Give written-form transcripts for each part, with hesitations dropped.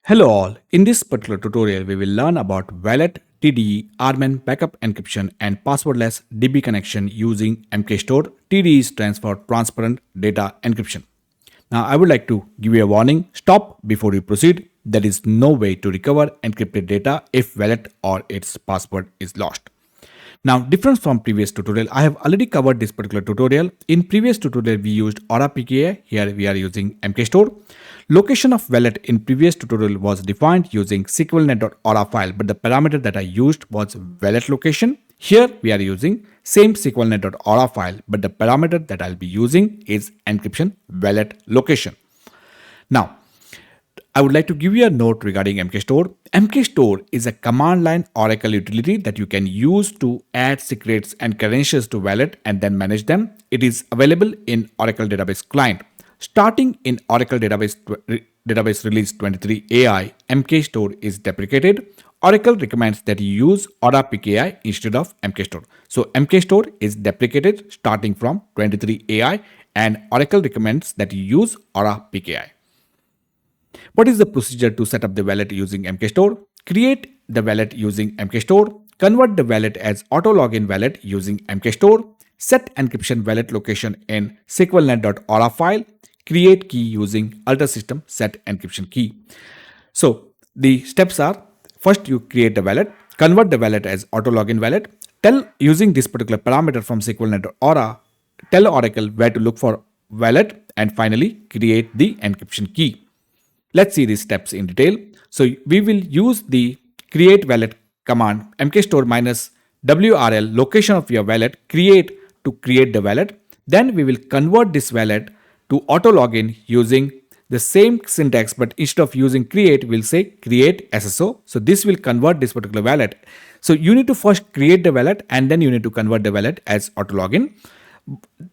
Hello all, in this particular tutorial we will learn about wallet, TDE, RMAN backup encryption and passwordless DB connection using mkstore. TDE stands for Transparent Data Encryption. Now I would like to give you a warning, stop before you proceed. There is no way to recover encrypted data if wallet or its password is lost. Now, different from previous tutorial, I have already covered this particular tutorial. In previous tutorial, we used Aura PKI. Here we are using mkstore. Location of wallet in previous tutorial was defined using SQLnet.aura file, but the parameter that I used was wallet location. Here we are using same SQLnet.aura file, but the parameter that I'll be using is encryption wallet location. Now, I would like to give you a note regarding mkstore. Mkstore is a command line Oracle utility that you can use to add secrets and credentials to wallet and then manage them. It is available in Oracle Database Client. Starting in Oracle Database Release 23 AI, mkstore is deprecated. Oracle recommends that you use Aura PKI instead of mkstore. So mkstore is deprecated starting from 23 AI and Oracle recommends that you use Aura PKI. What is the procedure to set up the wallet using mkstore? Create the wallet using mkstore. Convert the wallet as auto login wallet using mkstore. Set encryption wallet location in SQLnet.aura file. Create key using alter system set encryption key. So the steps are, first you create the wallet, convert the wallet as auto login wallet, tell using this particular parameter from SQLnet.aura, tell Oracle where to look for wallet, and finally create the encryption key. Let's see these steps in detail. So we will use the create wallet command mkstore minus WRL location of your wallet create to create the wallet. Then we will convert this wallet to auto login using the same syntax, but instead of using create, we'll say create SSO. So this will convert this particular wallet. So you need to first create the wallet and then you need to convert the wallet as auto login.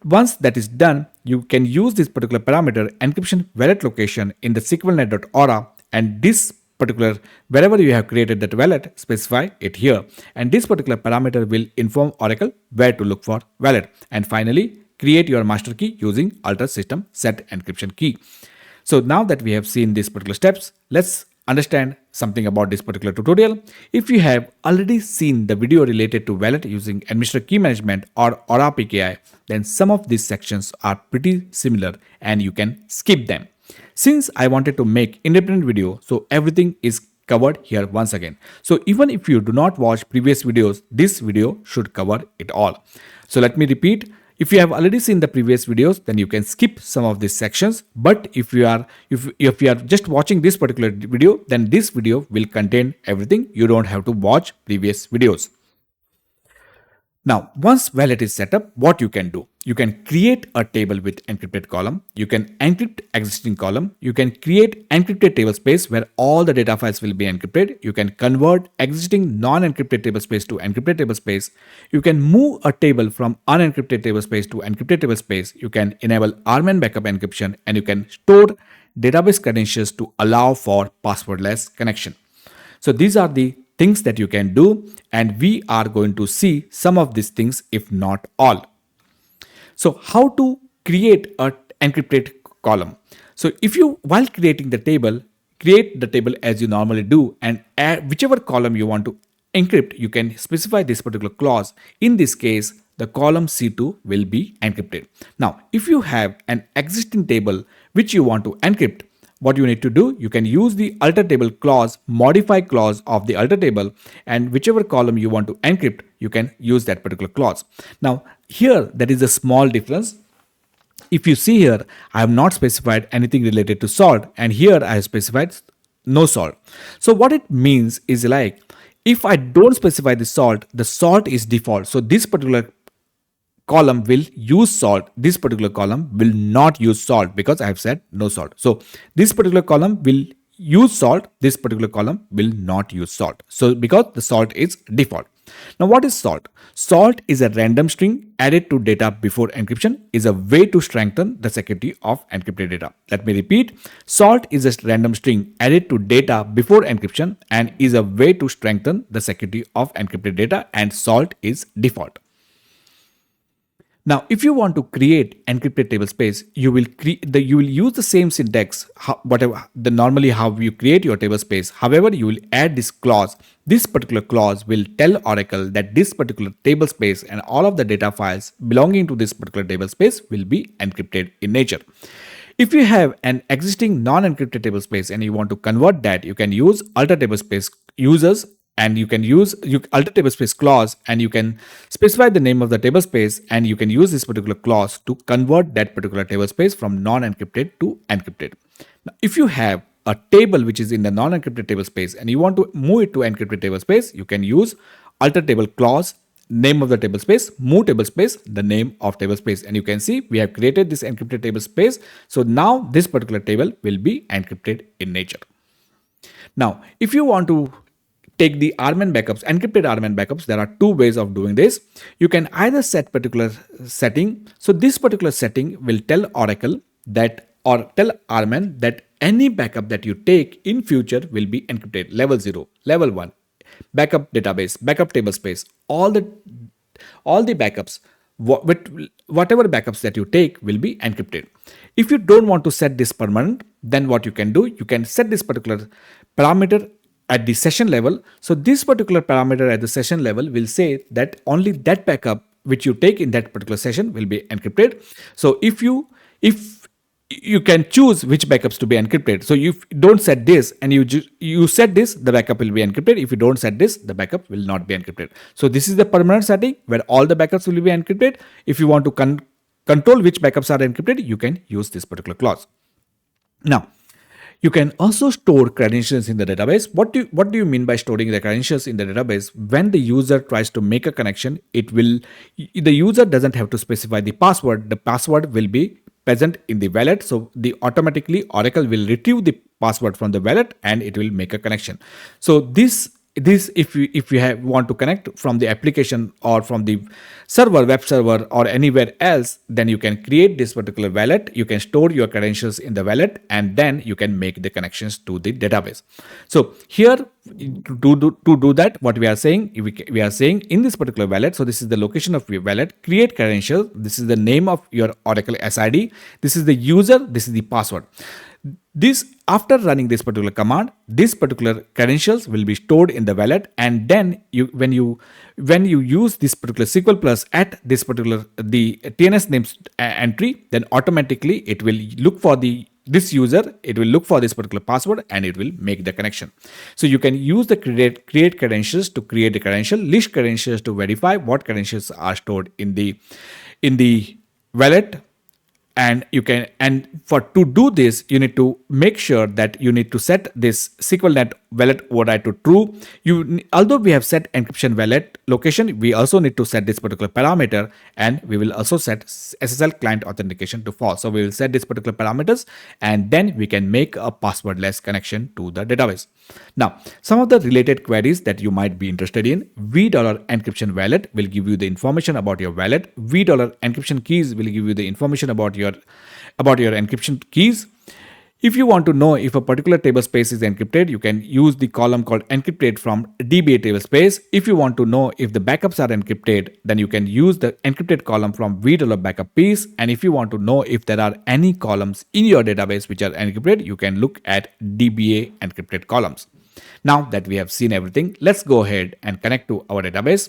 Once that is done, you can use this particular parameter encryption wallet location in the SQLnet.aura and this particular, wherever you have created that wallet, specify it here. And this particular parameter will inform Oracle where to look for wallet. And finally, create your master key using alter system set encryption key. So now that we have seen these particular steps, let's understand something about this particular tutorial. If you have already seen the video related to wallet using administrator key management or Aura PKI, then some of these sections are pretty similar and you can skip them. Since I wanted to make independent video, so everything is covered here once again. So even if you do not watch previous videos, this video should cover it all. So let me repeat. If you have already seen the previous videos, then you can skip some of these sections. But if you are just watching this particular video, then this video will contain everything. You don't have to watch previous videos. Now, once wallet is set up, what you can do? You can create a table with encrypted column. You can encrypt existing column. You can create encrypted tablespace where all the data files will be encrypted. You can convert existing non-encrypted tablespace to encrypted tablespace. You can move a table from unencrypted tablespace to encrypted tablespace. You can enable RMAN backup encryption and you can store database credentials to allow for passwordless connection. So these are the things that you can do, and we are going to see some of these things, if not all. So how to create an encrypted column? So if you, while creating the table, create the table as you normally do and add whichever column you want to encrypt, you can specify this particular clause. In this case, the column C2 will be encrypted. Now, if you have an existing table which you want to encrypt, what you need to do, you can use the alter table clause, modify clause of the alter table, and whichever column you want to encrypt, you can use that particular clause. Now, here there is a small difference. If you see here, I have not specified anything related to salt, and here I have specified no salt. So what it means is like, if I don't specify the salt is default. So this particular column will use salt, this particular column will not use salt because I have said no salt. So this particular column will use salt, this particular column will not use salt. So because the salt is default. Now what is salt? Salt is a random string added to data before encryption, is a way to strengthen the security of encrypted data. Let me repeat. Salt is a random string added to data before encryption and is a way to strengthen the security of encrypted data, and salt is default. Now, if you want to create encrypted tablespace, you will use the same syntax, whatever the normally how you create your tablespace. However, you will add this clause. This particular clause will tell Oracle that this particular tablespace and all of the data files belonging to this particular tablespace will be encrypted in nature. If you have an existing non-encrypted tablespace and you want to convert that, you can use alter tablespace users, and you can use alter tablespace clause, and you can specify the name of the tablespace, and you can use this particular clause to convert that particular tablespace from non-encrypted to encrypted. Now, if you have a table which is in the non-encrypted tablespace and you want to move it to encrypted tablespace, you can use alter table clause, name of the tablespace, move tablespace, the name of tablespace, and you can see we have created this encrypted tablespace. So now this particular table will be encrypted in nature. Now, if you want to take the RMAN backups, encrypted RMAN backups, there are two ways of doing this. You can either set particular setting. So this particular setting will tell Oracle that, or tell RMAN that any backup that you take in future will be encrypted. Level 0, level 1, backup database, backup tablespace, all the backups, whatever backups that you take will be encrypted. If you don't want to set this permanent, then what you can do, you can set this particular parameter at the session level. So this particular parameter at the session level will say that only that backup which you take in that particular session will be encrypted. So if you can choose which backups to be encrypted. So you don't set this and you set this, the backup will be encrypted. If you don't set this, the backup will not be encrypted. So this is the permanent setting where all the backups will be encrypted. If you want to control which backups are encrypted, you can use this particular clause. Now, you can also store credentials in the database. What do you mean by storing the credentials in the database? When the user tries to make a connection, the user doesn't have to specify the password. The password will be present in the wallet. So automatically Oracle will retrieve the password from the wallet and it will make a connection. So this if you want to connect from the application or from the server, web server, or anywhere else, then you can create this particular wallet. You can store your credentials in the wallet and then you can make the connections to the database. So here to do that, what we are saying in this particular wallet, so this is the location of your wallet, create credentials. This is the name of your Oracle SID. This is the user. This is the password. After running this particular command, this particular credentials will be stored in the wallet, and then when you use this particular SQL plus at this particular the TNS names entry, then automatically it will look for this user, it will look for this particular password and it will make the connection. So you can use the create credentials to create the credential, list credentials to verify what credentials are stored in the wallet. And to do this, you need to make sure that you need to set this SQLnet wallet override to true. Although we have set encryption wallet location, we also need to set this particular parameter, and we will also set SSL client authentication to false. So we will set this particular parameters, and then we can make a passwordless connection to the database. Now, some of the related queries that you might be interested in: $encryption wallet will give you the information about your wallet. $encryption keys will give you the information about your encryption keys. If you want to know if a particular tablespace is encrypted, you can use the column called encrypted from DBA tablespace. If you want to know if the backups are encrypted, then you can use the encrypted column from backup piece. And if you want to know if there are any columns in your database which are encrypted, you can look at DBA encrypted columns. Now that we have seen everything, let's go ahead and connect to our database.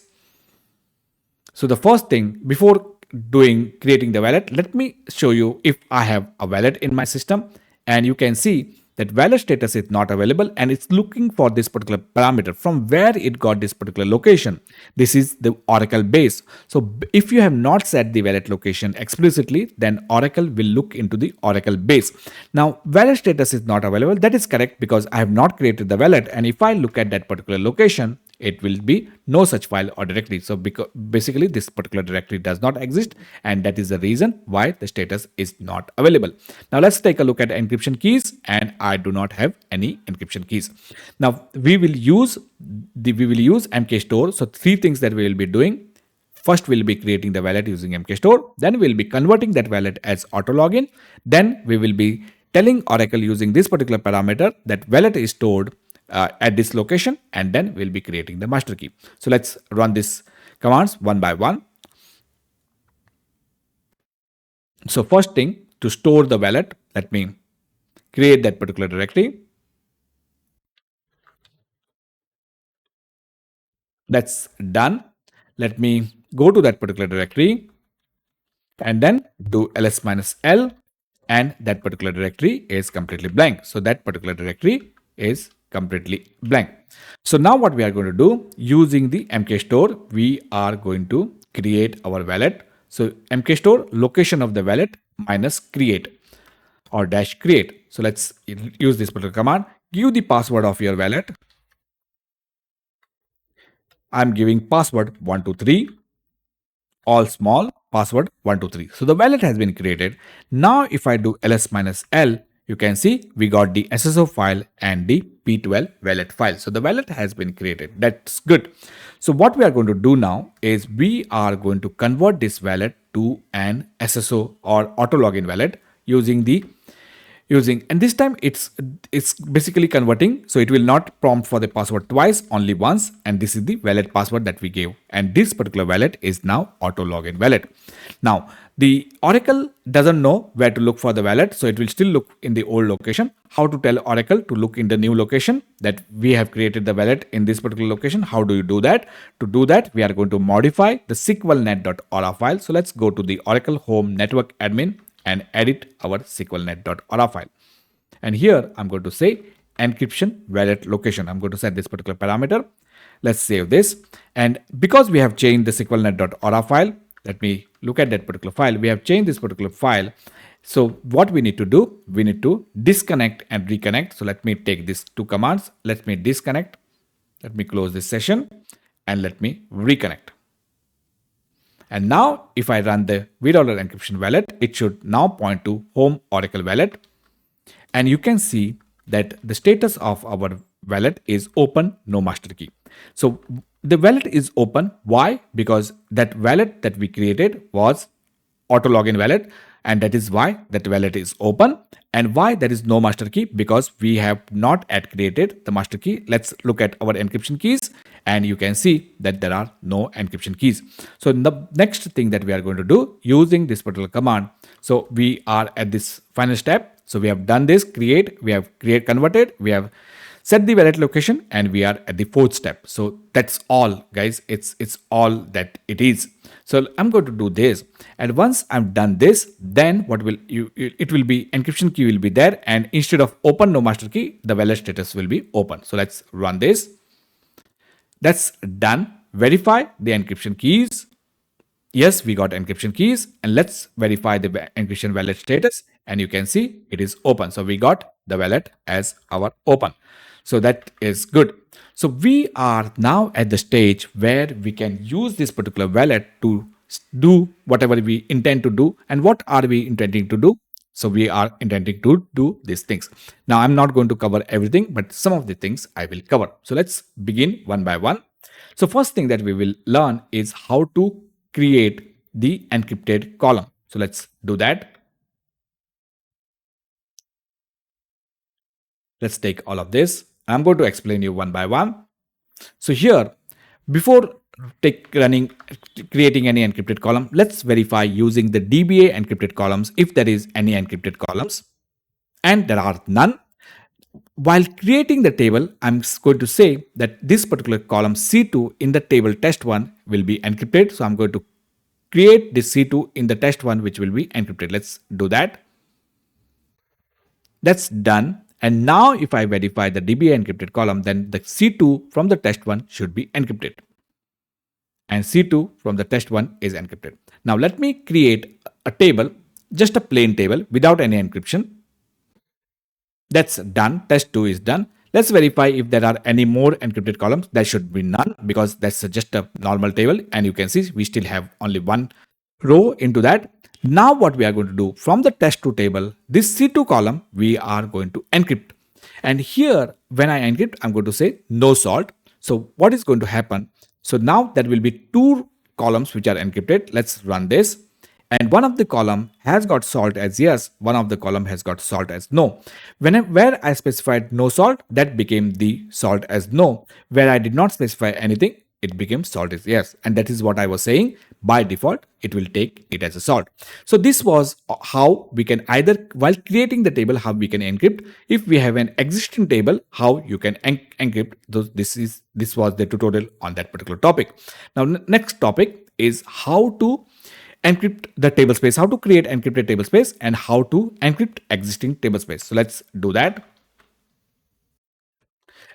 So the first thing, before creating the wallet, let me show you if I have a wallet in my system. And you can see that wallet status is not available, and it's looking for this particular parameter from where it got this particular location. This is the Oracle base. So if you have not set the wallet location explicitly, then Oracle will look into the Oracle base. Now, wallet status is not available. That is correct because I have not created the wallet. And if I look at that particular location, it will be no such file or directory. So basically this particular directory does not exist, and that is the reason why the status is not available. Now let's take a look at encryption keys, and I do not have any encryption keys. Now we will use mkstore. So three things that we will be doing. First, we'll be creating the wallet using mkstore. Then we'll be converting that wallet as auto login. Then we will be telling Oracle using this particular parameter that wallet is stored at this location, and then we'll be creating the master key. So let's run these commands one by one. So first thing, to store the wallet, let me create that particular directory. That's done. Let me go to that particular directory and then do ls minus l, and that particular directory is completely blank. So that particular directory is completely blank. So now what we are going to do, using the mkstore, we are going to create our wallet. So mkstore location of the wallet minus create or dash create. So let's use this particular command. Give the password of your wallet. I'm giving password 123, all small, password 123. So the wallet has been created. Now if I do ls minus l, you can see we got the SSO file and the P12 wallet file. So the wallet has been created. That's good. So what we are going to do now is we are going to convert this wallet to an SSO or auto login wallet using, and this time it's basically converting, so it will not prompt for the password twice, only once, and this is the wallet password that we gave, and this particular wallet is now auto login wallet. Now the Oracle doesn't know where to look for the wallet, so it will still look in the old location. How to tell Oracle to look in the new location, that we have created the wallet in this particular location? How do you do that? To do that, we are going to modify the sqlnet.aura file. So let's go to the Oracle home network admin and edit our sqlnet.aura file. And here I'm going to say encryption wallet location. I'm going to set this particular parameter. Let's save this. And because we have changed the sqlnet.aura file, let me look at that particular file. We have changed this particular file. So what we need to do, we need to disconnect and reconnect. So let me take these two commands. Let me disconnect. Let me close this session and let me reconnect. And now if I run the $encryption wallet, it should now point to home Oracle wallet. And you can see that the status of our wallet is open, no master key. So the wallet is open. Why? Because that wallet that we created was auto login wallet, and that is why that wallet is open. And why there is no master key? Because we have not yet created the master key. Let's look at our encryption keys, and you can see that there are no encryption keys. So the next thing that we are going to do using this particular command, so we are at this final step. So we have done this create, we have converted, we have set the wallet location, and we are at the fourth step. So that's all, guys. It's all that it is. So I'm going to do this, and once I'm done this, then what will it will be encryption key will be there, and instead of open no master key, the wallet status will be open. So let's run this. That's done. Verify the encryption keys. Yes, we got encryption keys, and let's verify the encryption wallet status, and you can see it is open. So we got the wallet as our open. So that is good. So we are now at the stage where we can use this particular wallet to do whatever we intend to do. And what are we intending to do? So we are intending to do these things. Now I'm not going to cover everything, but some of the things I will cover. So let's begin one by one. So first thing that we will learn is how to create the encrypted column. So let's do that. Let's take all of this. I'm going to explain you one by one. So here, before creating any encrypted column, let's verify using the DBA encrypted columns if there is any encrypted columns, and there are none. While creating the table, I'm going to say that this particular column C2 in the table test1 will be encrypted. So I'm going to create this C2 in the test1 which will be encrypted. Let's do that. That's done. And now if I verify the DBA encrypted column, then the C2 from the test1 should be encrypted. And C2 from the test1 is encrypted. Now let me create a table, just a plain table without any encryption. That's done. Test2 is done. Let's verify if there are any more encrypted columns. There should be none, because that's just a normal table. And you can see we still have only one row into that. Now what we are going to do, from the test2 table, this C2 column, we are going to encrypt. And here, when I encrypt, I'm going to say no salt. So what is going to happen? So now there will be two columns which are encrypted. Let's run this. And one of the column has got salt as yes, one of the column has got salt as no. Where I specified no salt, that became the salt as no. Where I did not specify anything, it became salt is yes. And that is what I was saying. By default, it will take it as a salt. So this was how we can either, while creating the table, how we can encrypt. If we have an existing table, how you can encrypt those. This was the tutorial on that particular topic. Now next topic is how to encrypt the tablespace, how to create encrypted tablespace, and how to encrypt existing tablespace. So let's do that.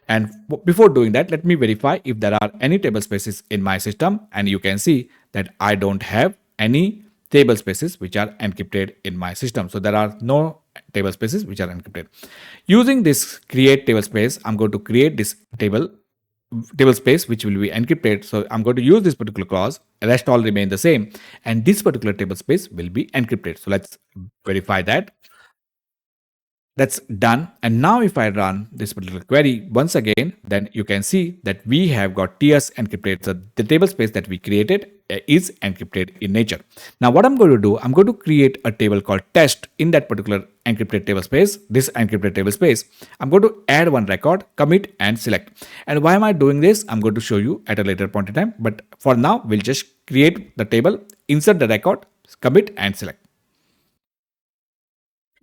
And before doing that, let me verify if there are any table spaces in my system. And you can see that I don't have any table spaces which are encrypted in my system. So there are no table spaces which are encrypted. Using this create table space, I'm going to create this table space which will be encrypted. So I'm going to use this particular clause. Rest all remain the same. And this particular table space will be encrypted. So let's verify that. That's done. And now if I run this particular query once again, then you can see that we have got TS encrypted. So the table space that we created is encrypted in nature. Now what I'm going to do, I'm going to create a table called test in that particular encrypted table space, this encrypted table space. I'm going to add one record, commit and select. And why am I doing this? I'm going to show you at a later point in time. But for now, we'll just create the table, insert the record, commit and select.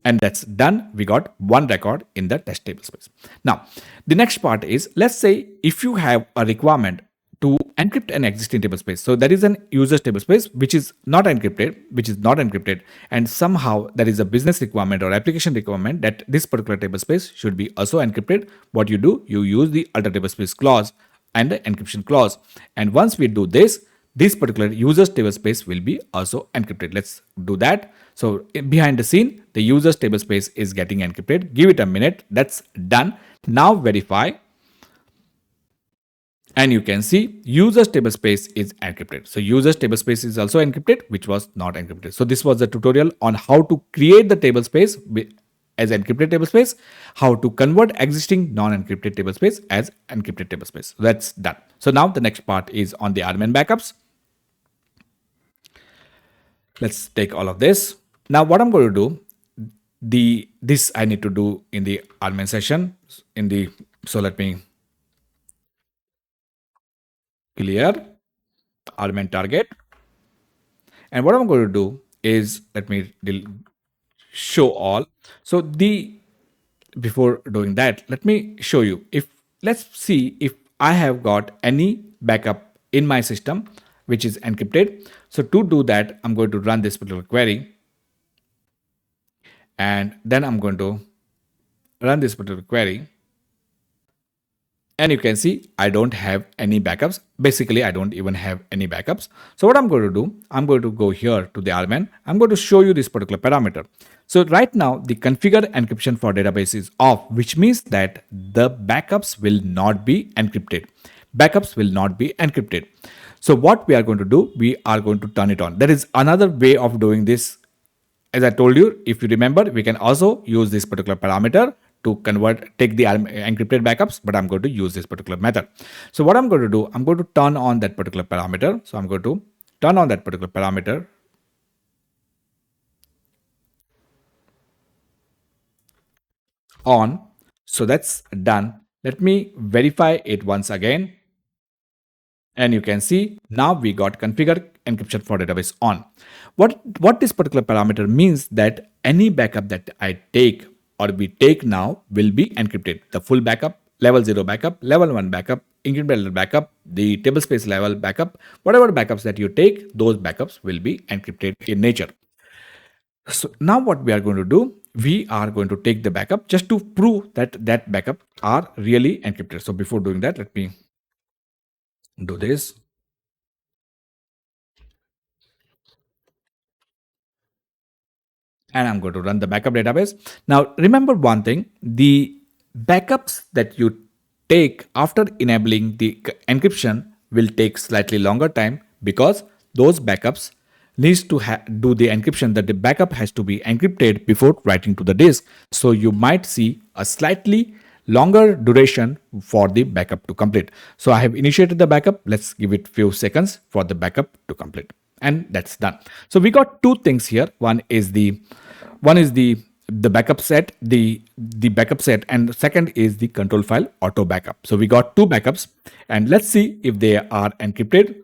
And that's done. We got one record in the test table space. Now, the next part is, let's say if you have a requirement to encrypt an existing table space. So there is an user's table space which is not encrypted, and somehow there is a business requirement or application requirement that this particular table space should be also encrypted. What you do, you use the alter table space clause and the encryption clause. And once we do this, this particular user's table space will be also encrypted. Let's do that. So behind the scene, the user's table space is getting encrypted. Give it a minute. That's done. Now verify. And you can see user's table space is encrypted. So user's table space is also encrypted, which was not encrypted. So this was the tutorial on how to create the table space as encrypted table space, how to convert existing non-encrypted table space as encrypted table space. So that's done. So now the next part is on the RMAN backups. Let's take all of this. Now what I'm going to do, this I need to do in the RMAN session. So let me clear RMAN target. And what I'm going to do is, let me show all. So before doing that, let me show you, let's see if I have got any backup in my system which is encrypted. So to do that, I'm going to run this particular query, and then I'm going to run this particular query, and you can see I don't have any backups. Basically, I don't even have any backups. So what I'm going to do, I'm going to go here to the RMAN. I'm going to show you this particular parameter. So right now the configure encryption for database is off, which means that the backups will not be encrypted. Backups will not be encrypted. So what we are going to do, we are going to turn it on. There is another way of doing this. As I told you, if you remember, we can also use this particular parameter to take the encrypted backups, but I'm going to use this particular method. So what I'm going to do, I'm going to turn on that particular parameter. So I'm going to turn on that particular parameter. On. So that's done. Let me verify it once again. And you can see now we got configure encryption for database on. What this particular parameter means, that any backup that I take or we take now will be encrypted. The full backup, level 0 backup, level 1 backup, encrypted backup, the tablespace level backup, whatever backups that you take, those backups will be encrypted in nature. So now what we are going to do, we are going to take the backup just to prove that backup are really encrypted. So before doing that, let me do this. And I'm going to run the backup database. Now remember one thing, the backups that you take after enabling the encryption will take slightly longer time, because those backups needs to do the encryption, that the backup has to be encrypted before writing to the disk. So you might see a slightly longer duration for the backup to complete. So I have initiated the backup. Let's give it few seconds for the backup to complete. And that's done. So we got two things here. One is the the backup set, the backup set, and the second is the control file auto backup. So we got two backups, and let's see if they are encrypted.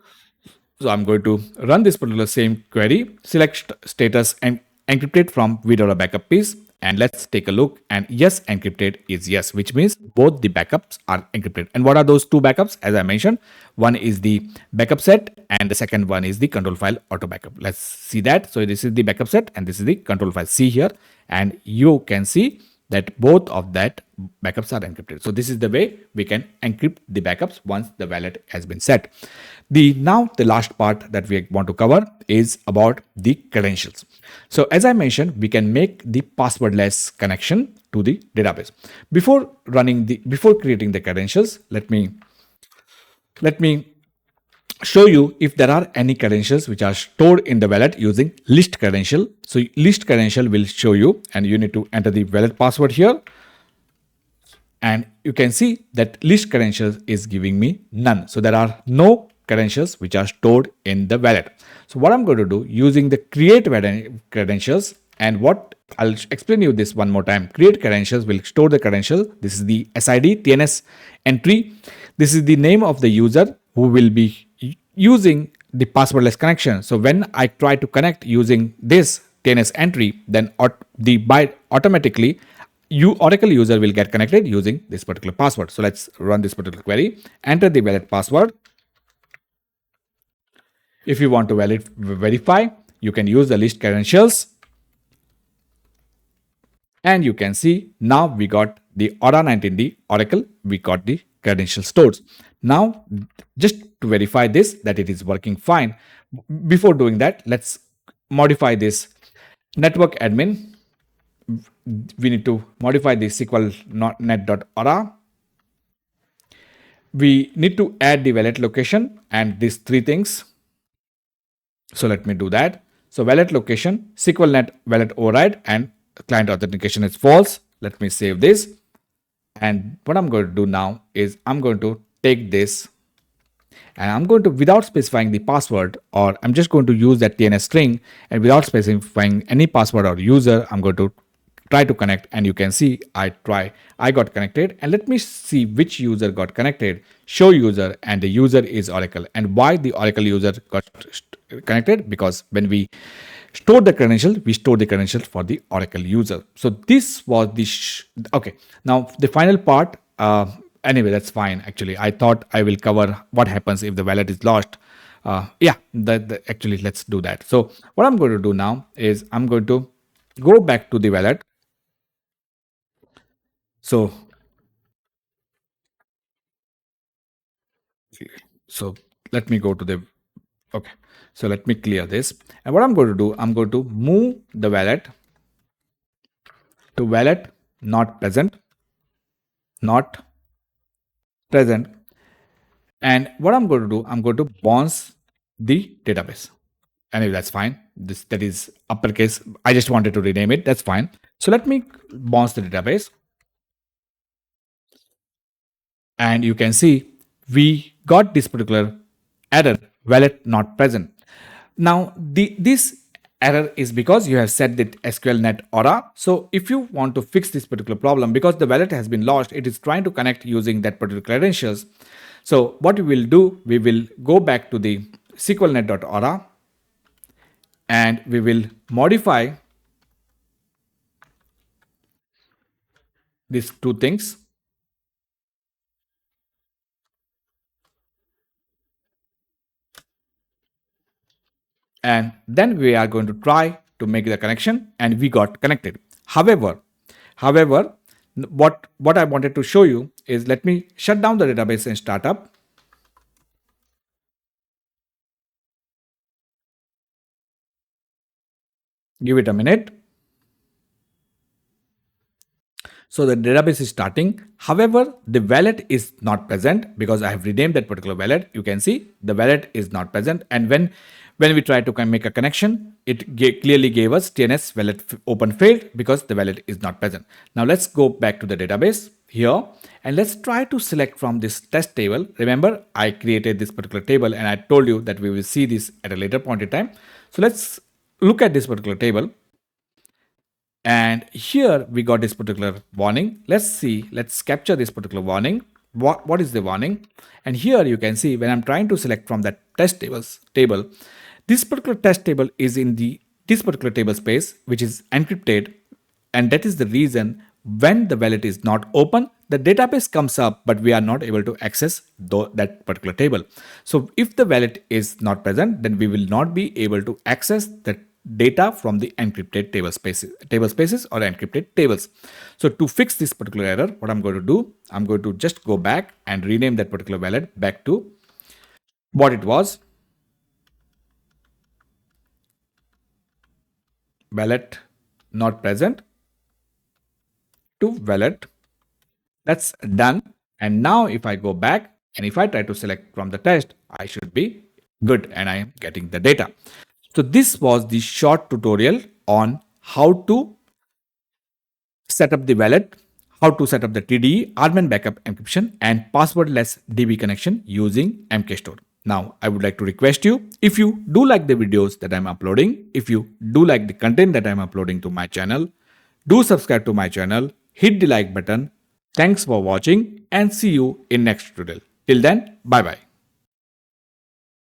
So I'm going to run this particular same query, select status and encrypted from VDORA backup piece. And let's take a look. And yes, encrypted is yes, which means both the backups are encrypted. And what are those two backups? As I mentioned, one is the backup set and the second one is the control file auto backup. Let's see that. So this is the backup set and this is the control file. See here, and you can see that both of that backups are encrypted. So this is the way we can encrypt the backups once the wallet has been set. Now the last part that we want to cover is about the credentials. So as I mentioned, we can make the passwordless connection to the database. Before creating the credentials, let me show you if there are any credentials which are stored in the wallet using list credential. So list credential will show you, and you need to enter the wallet password here. And you can see that list credentials is giving me none. So there are no credentials which are stored in the wallet. So what I'm going to do using the create credentials, and what I'll explain you this one more time. Create credentials will store the credential. This is the SID TNS entry. This is the name of the user who will be using the passwordless connection. So when I try to connect using this TNS entry, then automatically Oracle user will get connected using this particular password. So let's run this particular query. Enter the wallet password. If you want to verify, you can use the list credentials. And you can see now we got the Aura 19D Oracle, we got the credential stored. Now, just to verify this, that it is working fine. Before doing that, let's modify this network admin. We need to modify the SQL.net.aura. We need to add the wallet location and these three things. So let me do that. So wallet location, SQLnet wallet override, and client authentication is false. Let me save this. And what I'm going to do now is I'm going to take this and I'm going to, without specifying the password, or I'm just going to use that TNS string, and without specifying any password or user, I'm going to try to connect. And you can see I got connected, and let me see which user got connected. Show user, and the user is Oracle. And why the Oracle user got connected? Because when we store the credential, we store the credential for the Oracle user. So this was the okay. Now the final part. Anyway, that's fine. Actually, I thought I will cover what happens if the wallet is lost. Actually, let's do that. So what I'm going to do now is I'm going to go back to the wallet. So let me go to the, okay. So let me clear this. And what I'm going to do, I'm going to move the wallet to wallet not present. And what I'm going to do, I'm going to bounce the database. Anyway, that's fine. That is uppercase. I just wanted to rename it. That's fine. So let me bounce the database. And you can see we got this particular error, wallet not present. Now this error is because you have set the SQLnet Aura. So if you want to fix this particular problem, because the wallet has been lost, it is trying to connect using that particular credentials. So what we will do, we will go back to the SQLnet.aura and we will modify these two things. And then we are going to try to make the connection, and we got connected. However, what I wanted to show you is, let me shut down the database and start up. Give it a minute. So the database is starting. However, the wallet is not present because I have renamed that particular wallet. You can see the wallet is not present. And when we try to make a connection, it clearly gave us TNS wallet open failed because the wallet is not present. Now let's go back to the database here and let's try to select from this test table. Remember, I created this particular table and I told you that we will see this at a later point in time. So let's look at this particular table. And here we got this particular warning. Let's see, let's capture this particular warning. What is the warning? And here you can see when I'm trying to select from that test table, this particular test table is in this particular table space, which is encrypted. And that is the reason when the wallet is not open, the database comes up, but we are not able to access that particular table. So if the wallet is not present, then we will not be able to access the data from the encrypted tablespaces or encrypted tables. So to fix this particular error, what I'm going to do, I'm going to just go back and rename that particular wallet back to what it was. Wallet not present to wallet. That's done. And now if I go back and if I try to select from the test, I should be good and I am getting the data. So this was the short tutorial on how to set up the wallet, how to set up the TDE, RMAN backup encryption and passwordless DB connection using mkstore. Now, I would like to request you, if you do like the videos that I'm uploading, if you do like the content that I'm uploading to my channel, do subscribe to my channel, hit the like button. Thanks for watching and see you in next tutorial. Till then, bye bye.